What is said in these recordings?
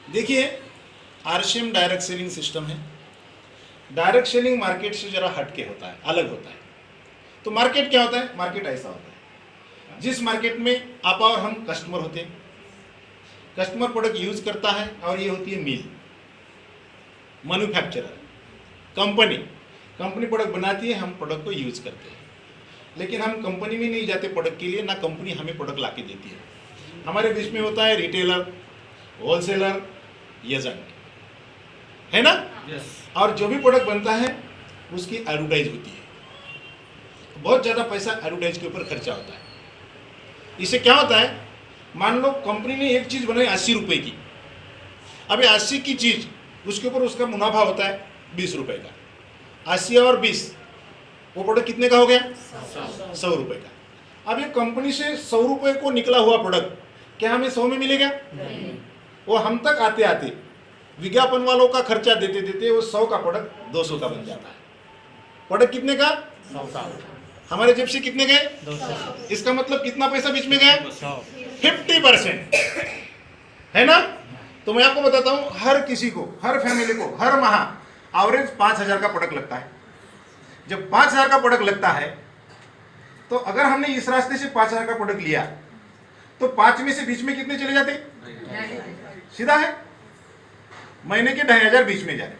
देखिए, RCM direct selling system है। Direct selling market से जरा हटके होता है, अलग होता है। तो मार्केट क्या होता है? मार्केट ऐसा होता है जिस मार्केट में आप और हम कस्टमर होते हैं, कस्टमर प्रोडक्ट यूज करता है और ये होती है मिल, मैन्युफैक्चरर, कंपनी प्रोडक्ट बनाती है, हम प्रोडक्ट को यूज करते हैं। लेकिन हम कंपनी में नहीं जाते प्रोडक्ट के लिए, ना कंपनी हमें प्रोडक्ट ला के देती है। हमारे बीच में होता है रिटेलर, होलसेलर, एजेंट, है ना? और जो भी प्रोडक्ट बनता है उसकी एडवर्टाइज होती है। बहुत ज़्यादा पैसा एडवर्टाइज के ऊपर खर्चा होता है। इससे क्या होता है, मान लो कंपनी ने एक चीज़ बनाई 80 रुपये की, अभी 80 की चीज़ उसके ऊपर उसका मुनाफा होता है 20 रुपये का। 80 और 20, वो प्रोडक्ट कितने का हो गया? 100 रुपये का। अब ये कंपनी से 100 रुपये को निकला हुआ प्रोडक्ट क्या हमें 100 में मिलेगा? वो हम तक आते आते विज्ञापन वालों का खर्चा देते देते वो 100 का प्रोडक्ट 200 का बन जाता है। प्रोडक्ट कितने का? 100 का। हमारे जेब से कितने गए? 200। इसका मतलब कितना पैसा बीच में गया? 50%, है ना? तो मैं आपको बताता हूं, हर किसी को, हर फैमिली को हर माह एवरेज 5000 का प्रोडक्ट लगता है। जब 5000 का प्रोडक्ट लगता है तो अगर हमने इस रास्ते से 5000 का प्रोडक्ट लिया तो 5 में से बीच में कितने चले जाते? सीधा है, महीने के 2500 बीच में जा रहे।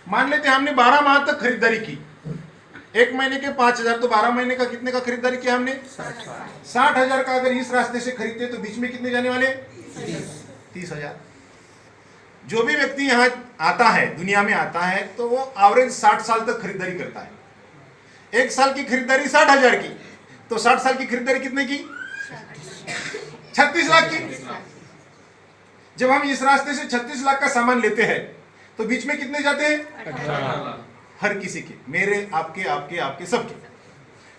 मान लेते हमने 12 माह तक खरीदारी की, एक महीने के 5000, तो 12 महीने का कितने का खरीदारी किया हमने? 60,000 का। अगर इस रास्ते से खरीदते तो बीच में कितने जाने वाले? 30,000। जो भी व्यक्ति यहाँ आता है, दुनिया में आता है, तो वो एवरेज 60 साल तक खरीदारी करता है। एक साल की खरीदारी 60,000 की, तो 60 साल की खरीदारी कितने की? 36 लाख की। जब हम इस रास्ते से 36 लाख का सामान लेते हैं तो बीच में कितने जाते हैं? 18। हर किसी के, मेरे, आपके, आपके, आपके, सबके,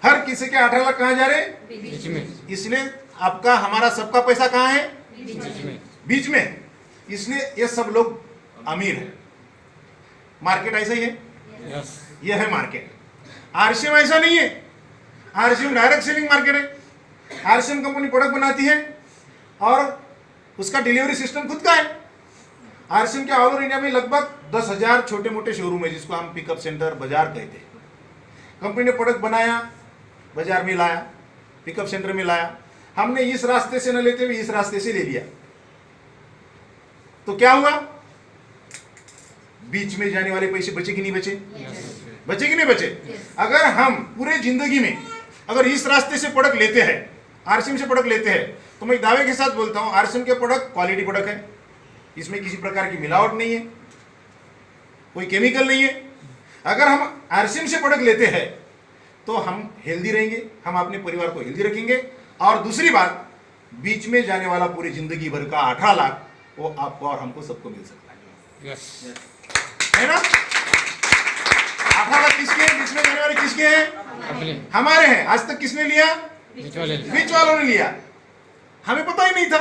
हर किसी के 18 लाख कहाँ जा रहे? बीच में। इसलिए आपका, हमारा, सबका पैसा कहाँ है? बीच में। बीच में। इसलिए ये सब लोग अमीर हैं। मार्केट ऐसा ही है, यस। ये है मार्केट। आरसीएम ऐसा नहीं है। आरसीएम डायरेक्ट सेलिंग मार्केट है। आरसीएम कंपनी प्रोडक्ट बनाती है और उसका डिलीवरी सिस्टम खुद का है। आरसीएम के ऑल ओवर इंडिया में लगभग 10,000 छोटे मोटे शोरूम है, जिसको हम पिकअप सेंटर, बाजार कहते हैं। कंपनी ने प्रोडक्ट बनाया, बाजार में लाया, पिकअप सेंटर में लाया, हमने इस रास्ते से न लेते हुए इस रास्ते से ले लिया, तो क्या हुआ? बीच में जाने वाले पैसे बचे कि नहीं बचे? बचे कि नहीं बचे? अगर हम पूरे जिंदगी में अगर इस रास्ते से प्रोडक्ट लेते हैं, आरसीएम से प्रोडक्ट लेते हैं, तो मैं दावे के साथ बोलता हूं आरसीएम के प्रोडक्ट क्वालिटी प्रोडक्ट है। इसमें किसी प्रकार की मिलावट नहीं है, कोई केमिकल नहीं है। अगर हम आरसीएम से प्रोडक्ट लेते हैं तो हम हेल्दी रहेंगे, हम अपने परिवार को हेल्दी रखेंगे। और दूसरी बात, बीच में जाने वाला पूरी जिंदगी भर का 18 लाख वो आपको और हमको सबको मिल सकता है, यस। है ना? 18 लाख किसके हैं? बीच में जाने वाले किसके हैं? अपने। हमारे हैं। आज तक किसने लिया? बीच वाले। बीच वालों ने लिया। हमें पता ही नहीं था,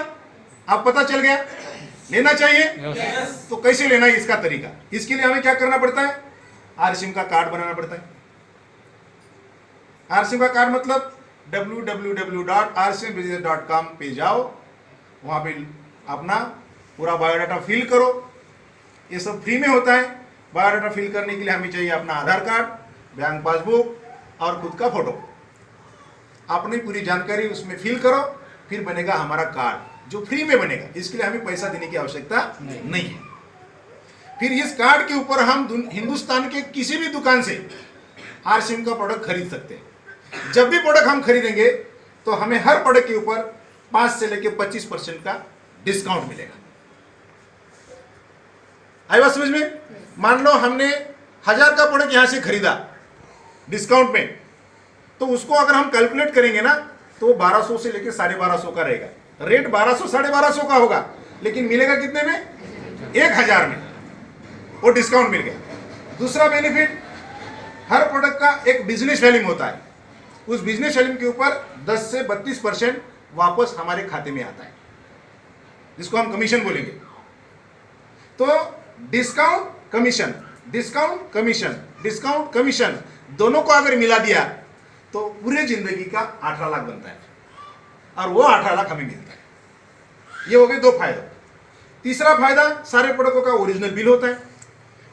अब पता चल गया। लेना चाहिए। यस। तो कैसे लेना है, इसका तरीका, इसके लिए हमें क्या करना पड़ता है? आरसीएम का कार्ड बनाना पड़ता है। आरसीएम का कार्ड मतलब www.rcmbusiness.com पे जाओ, वहां पे अपना पूरा बायोडाटा फिल करो। ये सब फ्री में होता है। बायोडाटा फिल करने के लिए हमें चाहिए अपना आधार कार्ड, बैंक पासबुक और खुद का फोटो। अपनी पूरी जानकारी उसमें फिल करो, फिर बनेगा हमारा कार्ड, जो फ्री में बनेगा। इसके लिए हमें पैसा देने की आवश्यकता नहीं है। फिर इस कार्ड के ऊपर हम हिंदुस्तान के किसी भी दुकान से आरसीएम का प्रोडक्ट खरीद सकते हैं। जब भी प्रोडक्ट हम खरीदेंगे तो हमें हर प्रोडक्ट के ऊपर 5 से लेकर 25% का डिस्काउंट मिलेगा। आई बात समझ में? मान लो हमने 1000 का प्रोडक्ट यहां से खरीदा डिस्काउंट में, तो उसको अगर हम कैलकुलेट करेंगे ना तो 1200 से लेकर 1250 का रहेगा। रेट 1200 1250 का होगा, लेकिन मिलेगा कितने में? 1000 में। वो डिस्काउंट मिल गया। दूसरा बेनिफिट, हर प्रोडक्ट का एक बिजनेस वैल्यूम होता है। उस बिजनेस वैल्यूम के ऊपर 10 से 32% वापस हमारे खाते में आता है, जिसको हम कमीशन बोलेंगे। तो discount commission, discount commission, discount commission, दोनों को अगर मिला दिया तो पूरे जिंदगी का 18 लाख बनता है, और वो 18 लाख हमें मिलता है। ये हो गए दो फायदे। तीसरा फायदा, सारे प्रोडक्टों का ओरिजिनल बिल होता है।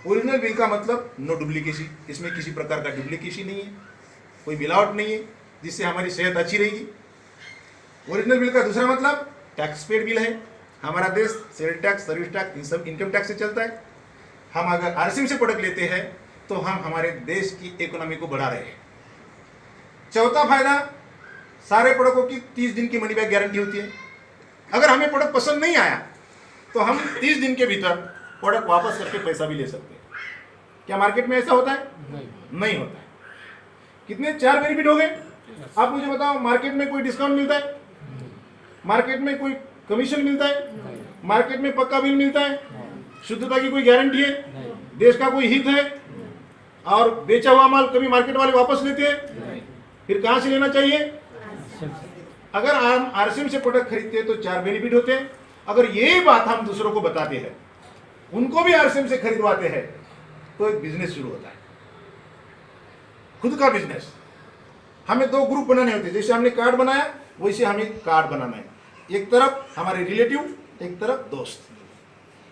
ओरिजिनल बिल का मतलब नो डुप्लीकेसी, इसमें किसी प्रकार का डुप्लीकेसी नहीं है, कोई मिलावट नहीं है, जिससे हमारी सेहत अच्छी रहेगी। ओरिजिनल बिल का दूसरा मतलब टैक्स पेड बिल है। हमारा देश सेल टैक्स, सर्विस टैक्स, इन सब इनकम टैक्स से चलता है। हम अगर आरसीएम से प्रोडक्ट लेते हैं तो हम हमारे देश की इकोनॉमी को बढ़ा रहे हैं। चौथा फायदा, सारे प्रोडक्टों की 30 दिन की मनी बैक गारंटी होती है। अगर हमें प्रोडक्ट पसंद नहीं आया तो हम 30 दिन के भीतर प्रोडक्ट वापस करके पैसा भी ले सकते हैं। क्या मार्केट में ऐसा होता है? नहीं होता है। कितने 4 बेनिफिट हो गए। आप मुझे बताओ, मार्केट में कोई डिस्काउंट मिलता है? मार्केट में कोई कमीशन मिलता है? मार्केट में पक्का बिल मिलता है? शुद्धता की कोई गारंटी है? देश का कोई हित है? और बेचा हुआ माल कभी मार्केट वाले वापस लेते हैं? फिर कहां से लेना चाहिए? अगर हम आरसीएम से प्रोडक्ट खरीदते हैं तो 4 बेनिफिट होते हैं। अगर यही बात हम दूसरों को बताते हैं, उनको भी आरसीएम से खरीदवाते हैं, तो एक बिजनेस शुरू होता है, खुद का बिजनेस। हमें 2 ग्रुप बनाने होते हैं। जैसे हमने कार्ड बनाया, वैसे हमें कार्ड बनाना है। एक तरफ हमारे रिलेटिव, एक तरफ दोस्त।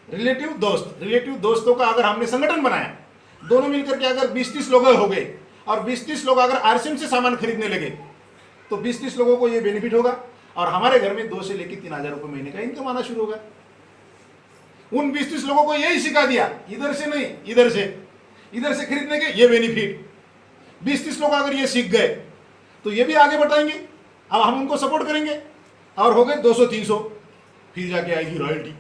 रिलेटिव दोस्तों का अगर हमने संगठन बनाया, दोनों मिलकर के अगर 20-30 लोग हो गए और 20-30 लोग अगर आरसीएम से सामान खरीदने लगे तो 20-30 लोगों को ये बेनिफिट होगा और हमारे घर में 2 से लेकर 3,000 रुपये महीने का इनकम आना शुरू होगा। उन 20-30 लोगों को यही सिखा दिया, इधर से नहीं, इधर से खरीदने के ये बेनिफिट। 20-30 लोग अगर ये सीख गए तो ये भी आगे बढ़ाएंगे। अब हम उनको सपोर्ट करेंगे और हो गए 200-300, फिर जाके आएगी रॉयल्टी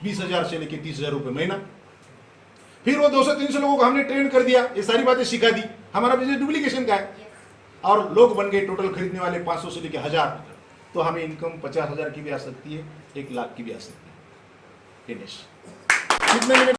20,000 से लेके 30,000 रुपये महीना। फिर वो 200-300 लोगों को हमने ट्रेन कर दिया, ये सारी बातें सिखा दी। हमारा बिजनेस डुप्लीकेशन का है और लोग बन गए टोटल खरीदने वाले 500 से लेके 1,000। तो हमें इनकम 50,000 की भी आ सकती है, 1 लाख की भी आ सकती है। कितने मिनट